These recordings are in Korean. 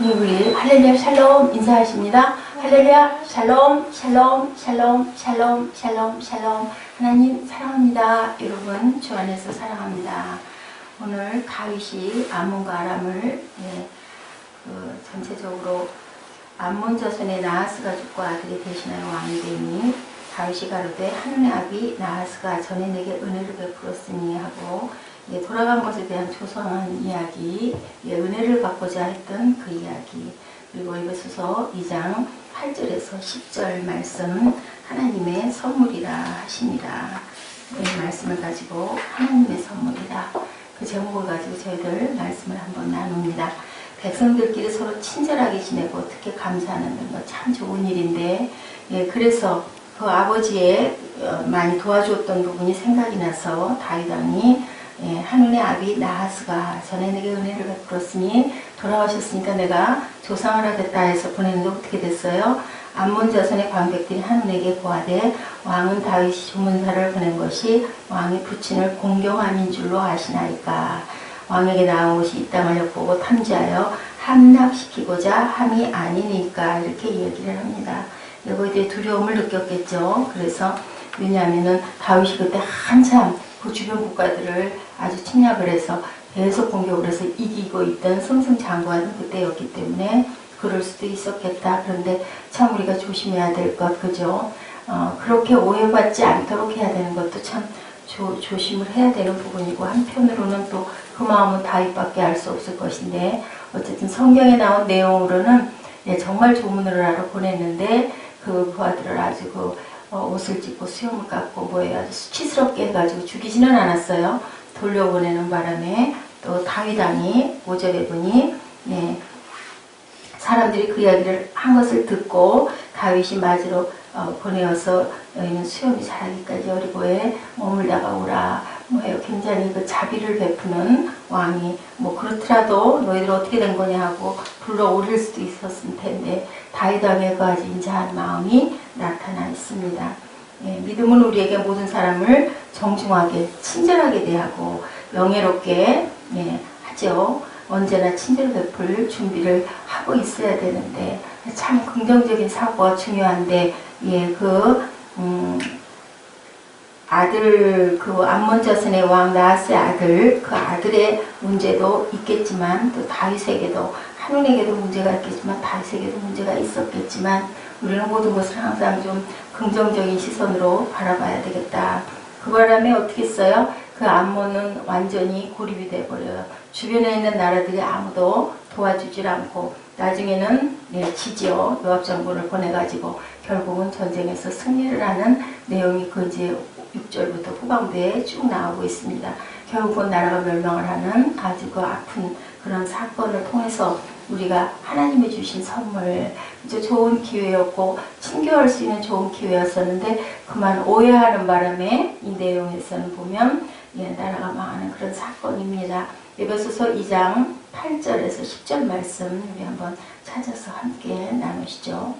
우리 할렐루야 샬롬 인사하십니다. 할렐루야 샬롬 샬롬 샬롬 샬롬 샬롬 샬롬. 하나님 사랑합니다. 여러분 주 안에서 사랑합니다. 오늘 다윗이 암몬과 아람을 전체적으로 암몬 자손의 나하스가 죽고 아들이 대신하여 왕이 되니 다윗이 가로되 하늘의 아비 나하스가 전에 내게 은혜를 베풀었으니 하고 돌아간 것에 대한 조성한 이야기, 은혜를 받고자 했던 그 이야기, 그리고 에베소서 2장 8절에서 10절 말씀 하나님의 선물이라 하십니다. 이 말씀을 가지고 하나님의 선물이라 그 제목을 가지고 저희들 말씀을 한번 나눕니다. 백성들끼리 서로 친절하게 지내고 특히 감사하는 것 참 좋은 일인데, 그래서 그 아버지의 많이 도와주었던 부분이 생각이 나서 다윗 왕이 하늘의 아비 나하스가 전에 내게 은혜를 베풀었으니 돌아가셨으니까 내가 조상을 하겠다 해서 보냈는데 어떻게 됐어요? 암몬 자손의 방백들이 하늘에게 고하되 왕은 다윗이 조문사를 보낸 것이 왕의 부친을 공경함인 줄로 아시나이까. 왕에게 나온 것이 이 땅을 엿보고 탐지하여 함락시키고자 함이 아니니까 이렇게 얘기를 합니다. 이거에 대해 두려움을 느꼈겠죠. 그래서 왜냐하면은 다윗이 그때 한참 그 주변 국가들을 아주 침략을 해서 계속 공격을 해서 이기고 있던 승승장구하는 그때였기 때문에 그럴 수도 있었겠다. 그런데 참 우리가 조심해야 될 것, 그죠? 그렇게 오해받지 않도록 해야 되는 것도 참 조심을 해야 되는 부분이고, 한편으로는 또 그 마음은 다윗밖에 알 수 없을 것인데, 어쨌든 성경에 나온 내용으로는 정말 조문을 하러 보냈는데 그 부하들을 아주 옷을 찢고 수염을 깎고 아주 수치스럽게 해가지고 죽이지는 않았어요. 돌려보내는 바람에 또 다윗 왕이 5절에 보니 사람들이 그 이야기를 한 것을 듣고 다윗이 맞으러 보내어서 너희는 수염이 자라기까지 여리고에 머물다가 오라. 굉장히 그 자비를 베푸는 왕이 그렇더라도 너희들 어떻게 된 거냐 하고 불러오릴 수도 있었을 텐데 다윗 왕의 그 아주 인자한 마음이 나타나 있습니다. 믿음은 우리에게 모든 사람을 정중하게 친절하게 대하고 명예롭게 하죠. 언제나 친절 베풀 준비를 하고 있어야 되는데 참 긍정적인 사고가 중요한데 아들, 암몬 자손의 왕 나하스의 아들, 그 아들의 문제도 있겠지만 또 다윗에게도 하눈에게도 문제가 있겠지만 다윗에게도 문제가 있었겠지만 우리는 모든 것을 항상 좀 긍정적인 시선으로 바라봐야 되겠다. 그 바람에 어떻게 했어요? 그 암몬은 완전히 고립이 돼버려요. 주변에 있는 나라들이 아무도 도와주질 않고 나중에는 지지어 요압 장군을 보내가지고 결국은 전쟁에서 승리를 하는 내용이 그 이제 6절부터 후반부에 쭉 나오고 있습니다. 결국은 나라가 멸망을 하는 아주 그 아픈 그런 사건을 통해서 우리가 하나님이 주신 선물, 좋은 기회였고 친교할 수 있는 좋은 기회였었는데 그만 오해하는 바람에 이 내용에서는 보면 나라가 망하는 그런 사건입니다. 에베소서 2장 8절에서 10절 말씀 우리 한번 찾아서 함께 나누시죠.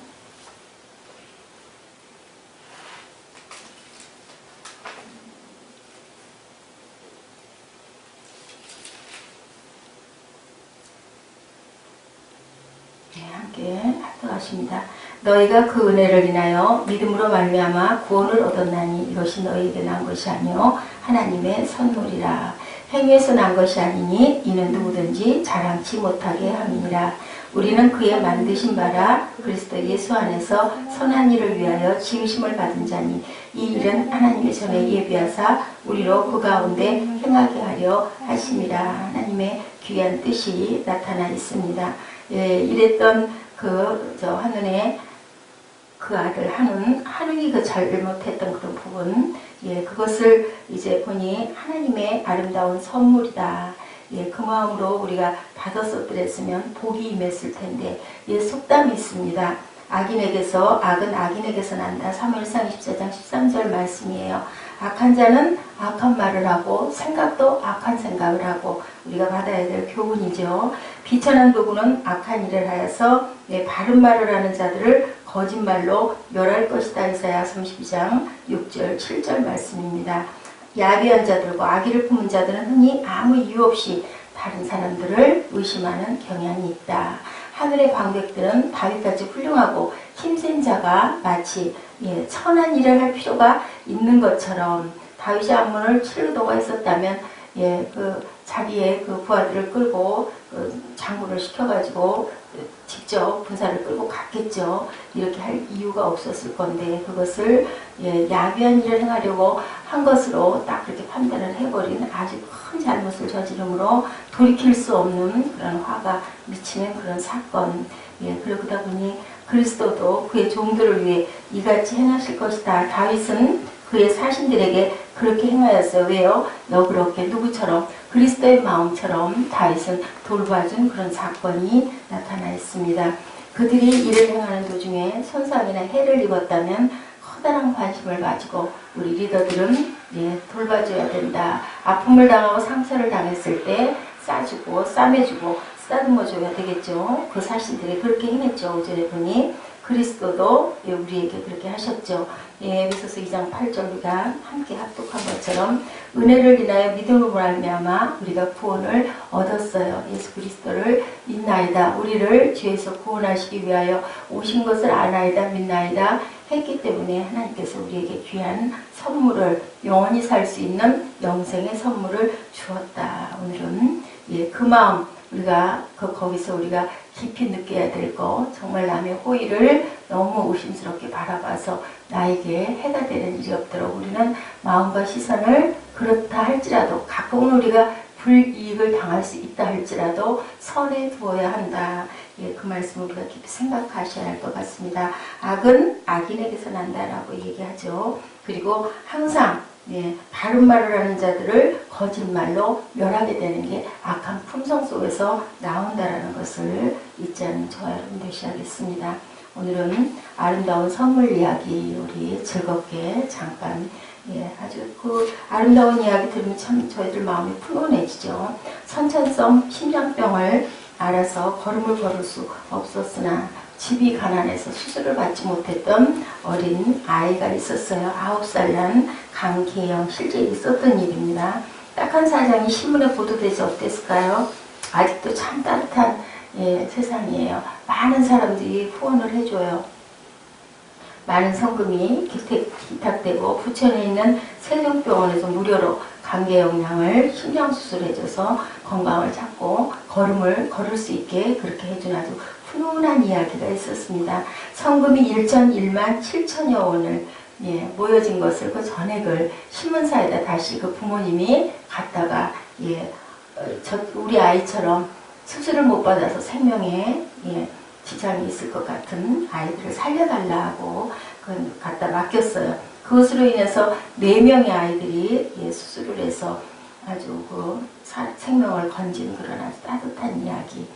함께 합독하십니다. 너희가 그 은혜를 인하여 믿음으로 말미암아 구원을 얻었나니 이것이 너희에게 난 것이 아니요 하나님의 선물이라. 행위에서 난 것이 아니니 이는 누구든지 자랑치 못하게 함이니라. 우리는 그의 만드신 바라 그리스도 예수 안에서 선한 일을 위하여 지으심을 받은 자니 이 일은 하나님의 전에 예비하사 우리로 그 가운데 행하게 하려 하심이라. 하나님의 귀한 뜻이 나타나 있습니다. 이랬던 하눈의 그 아들 하눈이 그 잘못했던 그런 부분, 그것을 이제 보니 하나님의 아름다운 선물이다. 그 마음으로 우리가 받았었더랬으면 복이 임했을 텐데, 속담이 있습니다. 악은 악인에게서 난다. 사무엘상 24장 13절 말씀이에요. 악한 자는 악한 말을 하고 생각도 악한 생각을 하고 우리가 받아야 될 교훈이죠. 비천한 도구는 악한 일을 하여서 바른 말을 하는 자들을 거짓말로 멸할 것이다. 이사야 32장 6절 7절 말씀입니다. 야비한 자들과 악의를 품은 자들은 흔히 아무 이유 없이 다른 사람들을 의심하는 경향이 있다. 하늘의 방백들은 다윗같이 훌륭하고 힘센 자가 마치 천한 일을 할 필요가 있는 것처럼 다윗이 암몬을 칠 의도가 있었다면 자기의 그 부하들을 끌고 장군을 시켜가지고 직접 군사를 끌고 갔겠죠. 이렇게 할 이유가 없었을 건데 그것을 야비한 일을 행하려고 한 것으로 딱 그렇게 판단을 해버린 아주 큰 잘못을 저지름으로 돌이킬 수 없는 그런 화가 미치는 그런 사건. 그러다 보니 그리스도도 그의 종들을 위해 이같이 행하실 것이다. 다윗은 그의 사신들에게 그렇게 행하였어요. 왜요? 너그럽게 누구처럼 그리스도의 마음처럼 다윗은 돌봐준 그런 사건이 나타나 있습니다. 그들이 이를 행하는 도중에 손상이나 해를 입었다면 커다란 관심을 가지고 우리 리더들은 돌봐줘야 된다. 아픔을 당하고 상처를 당했을 때 싸주고 싸매주고 쓰다듬어줘야 되겠죠. 그 사신들이 그렇게 행했죠. 5절에 보니 그리스도도 우리에게 그렇게 하셨죠. 에베소서 2장 8절 우리가 함께 합독한 것처럼 은혜를 인하여 믿음으로 말미암아 우리가 구원을 얻었어요. 예수 그리스도를 믿나이다. 우리를 죄에서 구원하시기 위하여 오신 것을 아나이다 믿나이다 했기 때문에 하나님께서 우리에게 귀한 선물을 영원히 살 수 있는 영생의 선물을 주었다. 오늘은 그 마음 우리가 거기서 우리가 깊이 느껴야 될 거 정말 남의 호의를 너무 의심스럽게 바라봐서 나에게 해가 되는 일이 없도록 우리는 마음과 시선을 그렇다 할지라도 가끔은 우리가 불이익을 당할 수 있다 할지라도 선에 두어야 한다. 그 말씀을 우리가 깊이 생각하셔야 할 것 같습니다. 악은 악인에게서 난다라고 얘기하죠. 그리고 항상 바른 말을 하는 자들을 거짓말로 멸하게 되는 게 악한 품성 속에서 나온다라는 것을 잊지 않는 저와 여러분 되셔야겠습니다. 오늘은 아름다운 선물 이야기 우리 즐겁게 잠깐 아주 그 아름다운 이야기 들으면 참 저희들 마음이 푸근해지죠. 선천성 심장병을 알아서 걸음을 걸을 수 없었으나 집이 가난해서 수술을 받지 못했던 어린 아이가 있었어요. 9살 난 강계영 실제 있었던 일입니다. 딱한 사장이 신문에 보도되지 어땠을까요? 아직도 참 따뜻한 세상이에요. 많은 사람들이 후원을 해줘요. 많은 성금이 기탁되고 부천에 있는 세종병원에서 무료로 강계영 양을 심장수술해줘서 건강을 찾고 걸음을 걸을 수 있게 그렇게 해준 아주 훈훈한 이야기가 있었습니다. 성금이 1만 7천여 원을 모여진 것을 그 전액을 신문사에다 다시 그 부모님이 갖다가 우리 아이처럼 수술을 못 받아서 생명에 지장이 있을 것 같은 아이들을 살려달라고 갖다 맡겼어요. 그것으로 인해서 4명의 아이들이 수술을 해서 아주 그 생명을 건진 그런 아주 따뜻한 이야기.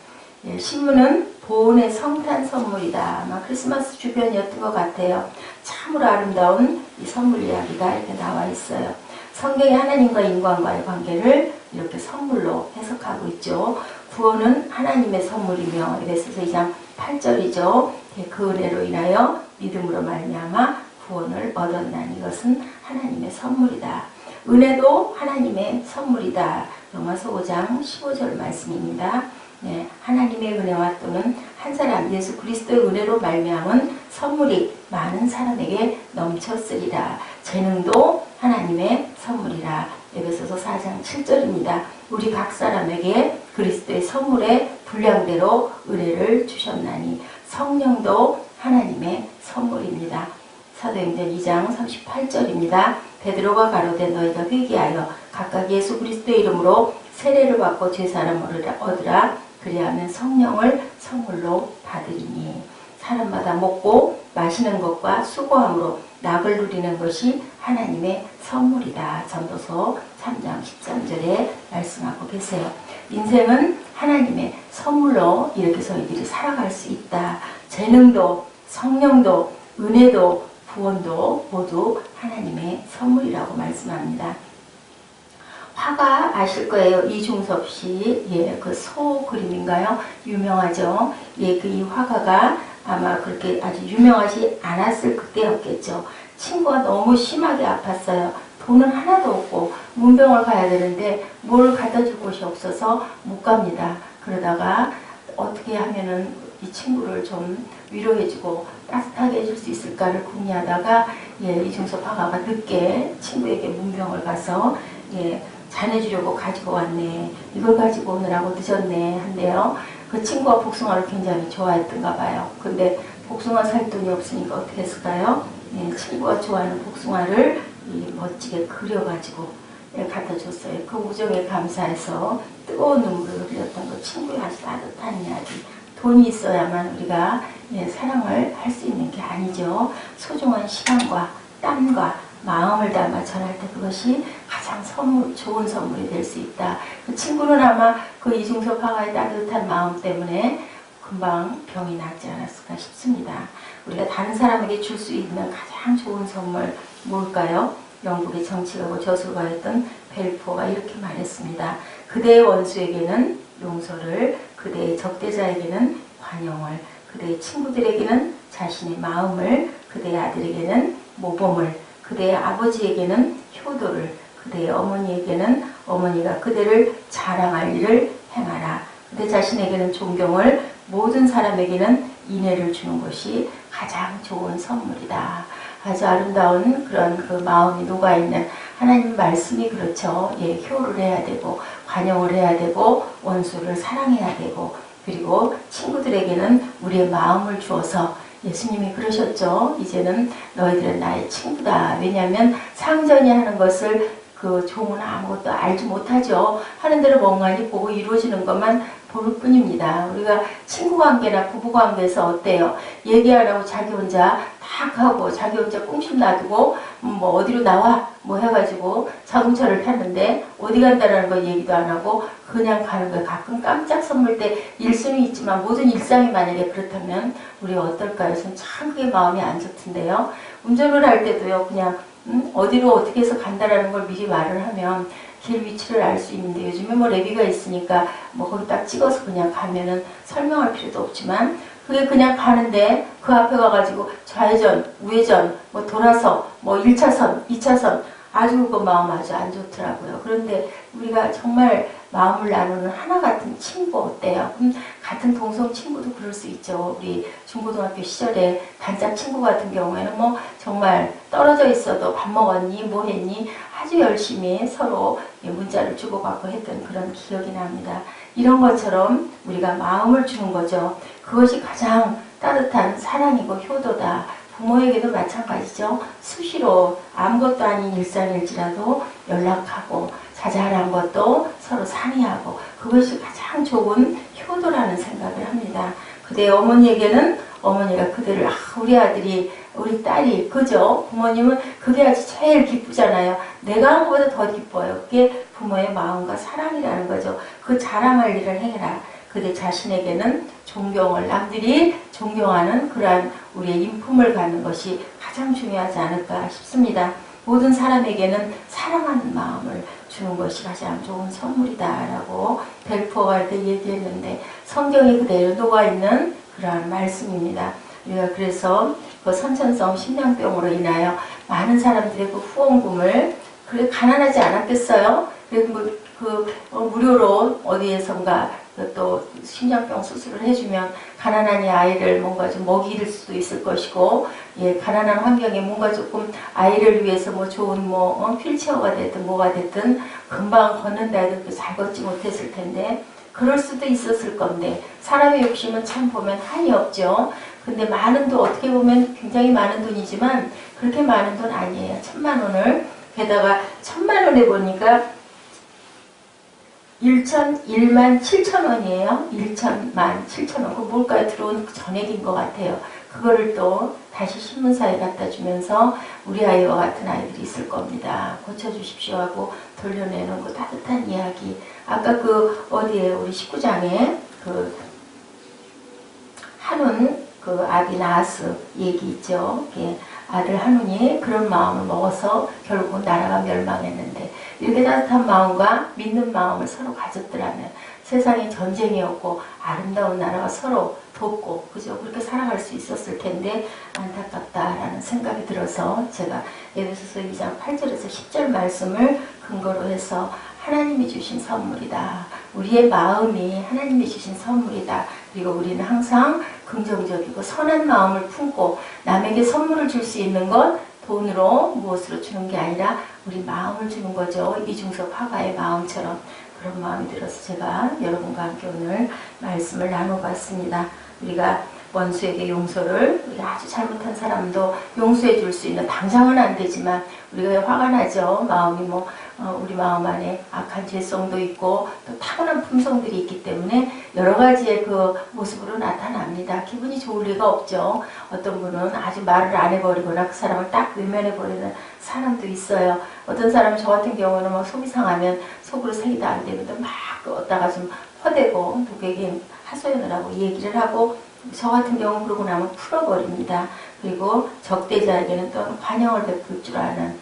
신문은 보온의 성탄 선물이다. 아마 크리스마스 주변이었던 것 같아요. 참으로 아름다운 이 선물 이야기가 이렇게 나와 있어요. 성경이 하나님과 인간과의 관계를 이렇게 선물로 해석하고 있죠. 구원은 하나님의 선물이며 에베소서 2장 8절이죠. 그 은혜로 인하여 믿음으로 말미암아 구원을 얻었나니 이것은 하나님의 선물이다. 은혜도 하나님의 선물이다. 로마서 5장 15절 말씀입니다. 하나님의 은혜와 또는 한 사람 예수 그리스도의 은혜로 말미암은 선물이 많은 사람에게 넘쳤으리라. 재능도 하나님의 선물이라. 에베소서 4장 7절입니다. 우리 각 사람에게 그리스도의 선물의 분량대로 은혜를 주셨나니 성령도 하나님의 선물입니다. 사도행전 2장 38절입니다. 베드로가 가로되 너희가 회개하여 각각 예수 그리스도의 이름으로 세례를 받고 제사함을 얻으라. 그리하면 성령을 선물로 받으리니. 사람마다 먹고 마시는 것과 수고함으로 낙을 누리는 것이 하나님의 선물이다. 전도서 3장 13절에 말씀하고 계세요. 인생은 하나님의 선물로 이렇게 저희들이 살아갈 수 있다. 재능도 성령도 은혜도 구원도 모두 하나님의 선물이라고 말씀합니다. 화가 아실 거예요. 이중섭 씨, 그 소 그림인가요? 유명하죠. 그 이 화가가 아마 그렇게 아주 유명하지 않았을 그때였겠죠. 친구가 너무 심하게 아팠어요. 돈은 하나도 없고 문병을 가야 되는데 뭘 갖다 줄 곳이 없어서 못 갑니다. 그러다가 어떻게 하면은 이 친구를 좀 위로해주고 따뜻하게 해줄 수 있을까를 궁리하다가 이중섭 화가가 늦게 친구에게 문병을 가서 잔해주려고 가지고 왔네. 이걸 가지고 오느라고 늦었네 한데요. 그 친구가 복숭아를 굉장히 좋아했던가 봐요. 근데 복숭아 살 돈이 없으니까 어떻게 했을까요? 친구가 좋아하는 복숭아를 멋지게 그려가지고 갖다 줬어요. 그 우정에 감사해서 뜨거운 눈물을 흘렸던 그 친구의 아주 따뜻한 이야기. 돈이 있어야만 우리가 사랑을 할 수 있는 게 아니죠. 소중한 시간과 땀과 마음을 담아 전할 때 그것이 가장 좋은 선물이 될 수 있다. 그 친구는 아마 그 이중섭 화가의 따뜻한 마음 때문에 금방 병이 낫지 않았을까 싶습니다. 우리가 다른 사람에게 줄 수 있는 가장 좋은 선물 뭘까요? 영국의 정치가고 저술가였던 벨포가 이렇게 말했습니다. 그대의 원수에게는 용서를, 그대의 적대자에게는 관용을, 그대의 친구들에게는 자신의 마음을, 그대의 아들에게는 모범을, 그대의 아버지에게는 효도를, 그대의 어머니에게는 어머니가 그대를 자랑할 일을 행하라. 그대 자신에게는 존경을, 모든 사람에게는 인애를 주는 것이 가장 좋은 선물이다. 아주 아름다운 그런 그 마음이 녹아있는 하나님 말씀이 그렇죠. 효를 해야 되고 관용을 해야 되고 원수를 사랑해야 되고 그리고 친구들에게는 우리의 마음을 주어서 예수님이 그러셨죠. 이제는 너희들은 나의 친구다. 왜냐하면 상전이 하는 것을 그 종은 아무것도 알지 못하죠. 하는 대로 멍하니 보고 이루어지는 것만 볼 뿐입니다. 우리가 친구관계나 부부관계에서 어때요? 얘기 안 하고 자기 혼자 탁 하고 자기 혼자 꿍심 놔두고 뭐 어디로 나와 뭐 해가지고 자동차를 탔는데 어디 간다라는 거 얘기도 안 하고 그냥 가는 거예요. 가끔 깜짝 선물 때 일순위 있지만 모든 일상이 만약에 그렇다면 우리 어떨까요? 참 그게 마음이 안 좋던데요. 운전을 할 때도요. 그냥 어디로 어떻게 해서 간다라는 걸 미리 말을 하면 길 위치를 알 수 있는데 요즘에 뭐 레비가 있으니까 뭐 거기 딱 찍어서 그냥 가면은 설명할 필요도 없지만 그게 그냥 가는데 그 앞에 가가지고 좌회전, 우회전, 뭐 돌아서 뭐 1차선, 2차선 아주 그 마음 아주 안 좋더라고요. 그런데 우리가 정말 마음을 나누는 하나 같은 친구 어때요? 같은 동성 친구도 그럴 수 있죠. 우리 중고등학교 시절에 단짝 친구 같은 경우에는 뭐 정말 떨어져 있어도 밥 먹었니? 뭐 했니? 아주 열심히 서로 문자를 주고받고 했던 그런 기억이 납니다. 이런 것처럼 우리가 마음을 주는 거죠. 그것이 가장 따뜻한 사랑이고 효도다. 부모에게도 마찬가지죠. 수시로 아무것도 아닌 일상일지라도 연락하고 자잘한 것도 서로 상의하고 그것이 가장 좋은 효도라는 생각을 합니다. 그대의 어머니에게는 어머니가 그대를 우리 아들이 우리 딸이 그죠? 부모님은 그게 아주 제일 기쁘잖아요. 내가 한 것보다 더 기뻐요. 그게 부모의 마음과 사랑이라는 거죠. 그 자랑할 일을 해라. 그대 자신에게는 존경을 남들이 존경하는 그러한 우리의 인품을 갖는 것이 가장 중요하지 않을까 싶습니다. 모든 사람에게는 사랑하는 마음을 주는 것이 가장 좋은 선물이다라고 벨포가 이렇게 얘기했는데 성경이 그대로 녹아있는 그러한 말씀입니다. 우리가 그래서 그 선천성 심장병으로 인하여 많은 사람들의 그 후원금을 그래 가난하지 않았겠어요? 그래서 무료로 어디에선가 또 심장병 수술을 해주면 가난한 이 아이를 뭔가 좀 먹일 수도 있을 것이고 가난한 환경에 뭔가 조금 아이를 위해서 뭐 좋은 휠체어가 됐든 뭐가 됐든 금방 걷는다 해도 잘 걷지 못했을 텐데 그럴 수도 있었을 건데 사람의 욕심은 참 보면 한이 없죠. 근데 많은 돈 어떻게 보면 굉장히 많은 돈이지만 그렇게 많은 돈 아니에요. 1,000만 원을 게다가 1,000만 원에 보니까 1만 7천 원이에요. 1만 7천 원. 그 뭘까요? 들어온 전액인 것 같아요. 그거를 또 다시 신문사에 갖다 주면서 우리 아이와 같은 아이들이 있을 겁니다. 고쳐주십시오 하고 돌려내는 그 따뜻한 이야기. 아까 어디에 우리 19장에 한운 아비 나하스 얘기 있죠. 아들 한운이 그런 마음을 먹어서 결국 나라가 멸망했는데 이렇게 따뜻한 마음과 믿는 마음을 서로 가졌더라면 세상에 전쟁이 없고 아름다운 나라가 서로 돕고 그죠? 그렇게 살아갈 수 있었을 텐데 안타깝다라는 생각이 들어서 제가 에베소서 2장 8절에서 10절 말씀을 근거로 해서 하나님이 주신 선물이다. 우리의 마음이 하나님이 주신 선물이다. 그리고 우리는 항상 긍정적이고 선한 마음을 품고 남에게 선물을 줄 수 있는 건 돈으로 무엇으로 주는 게 아니라 우리 마음을 주는 거죠. 이중섭 화가의 마음처럼 그런 마음이 들어서 제가 여러분과 함께 오늘 말씀을 나눠봤습니다. 우리가 원수에게 용서를, 우리가 아주 잘못한 사람도 용서해 줄 수 있는, 당장은 안 되지만 우리가 화가 나죠. 마음이 우리 마음 안에 악한 죄성도 있고 또 타고난 품성들이 있기 때문에 여러 가지의 그 모습으로 나타납니다. 기분이 좋을 리가 없죠. 어떤 분은 아주 말을 안 해버리거나 그 사람을 딱 외면해버리는 사람도 있어요. 어떤 사람은 저 같은 경우는 막 속이 상하면 속으로 색이 다 안 되는데 막 어디다가 좀 퍼대고 누구에게 하소연을 하고 얘기를 하고, 저 같은 경우 그러고 나면 풀어버립니다. 그리고 적대자에게는 또 관용을 베풀 줄 아는,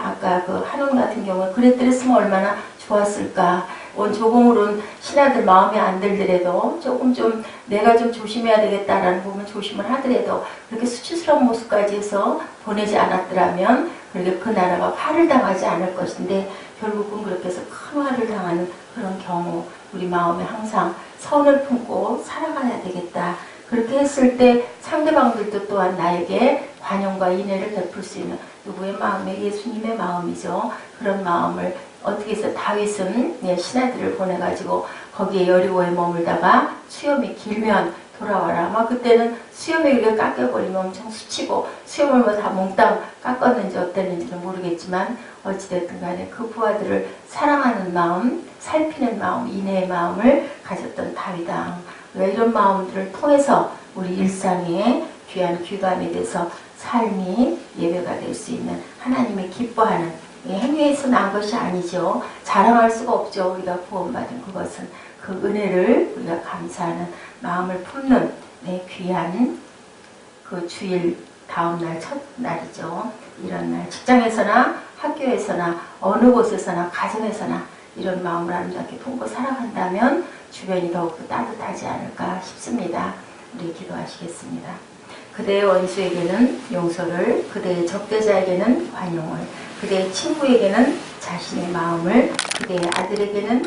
아까 그 한원 같은 경우에 그랬으면 얼마나 좋았을까. 온 조금으로는 신하들 마음에 안 들더라도 조금 좀 내가 좀 조심해야 되겠다라는 부분 조심을 하더라도 그렇게 수치스러운 모습까지 해서 보내지 않았더라면 그렇게 그 나라가 화를 당하지 않을 것인데, 결국은 그렇게 해서 큰 화를 당하는 그런 경우, 우리 마음에 항상 선을 품고 살아가야 되겠다. 그렇게 했을 때 상대방들도 또한 나에게 관용과 인애를 베풀 수 있는, 누구의 마음에? 예수님의 마음이죠. 그런 마음을 어떻게 해서 다윗은 신하들을 보내가지고 거기에 여리고에 머물다가 수염이 길면 돌아와라. 아마 그때는 수염이 이렇게 깎여버리면 엄청 수치고 수염을 다 몽땅 깎았는지 어땠는지는 모르겠지만 어찌됐든 간에 그 부하들을 사랑하는 마음, 살피는 마음, 인애의 마음을 가졌던 다윗왕. 이런 마음들을 통해서 우리 일상에 귀한 귀감이 돼서 삶이 예배가 될 수 있는, 하나님의 기뻐하는 행위에서 난 것이 아니죠. 자랑할 수가 없죠. 우리가 구원받은 그것은 그 은혜를 우리가 감사하는 마음을 품는 귀한 그 주일 다음 날 첫날이죠. 이런 날 직장에서나 학교에서나 어느 곳에서나 가정에서나 이런 마음을 아름답게 품고 살아간다면 주변이 더욱더 따뜻하지 않을까 싶습니다. 우리 기도하시겠습니다. 그대의 원수에게는 용서를, 그대의 적대자에게는 관용을, 그대의 친구에게는 자신의 마음을, 그대의 아들에게는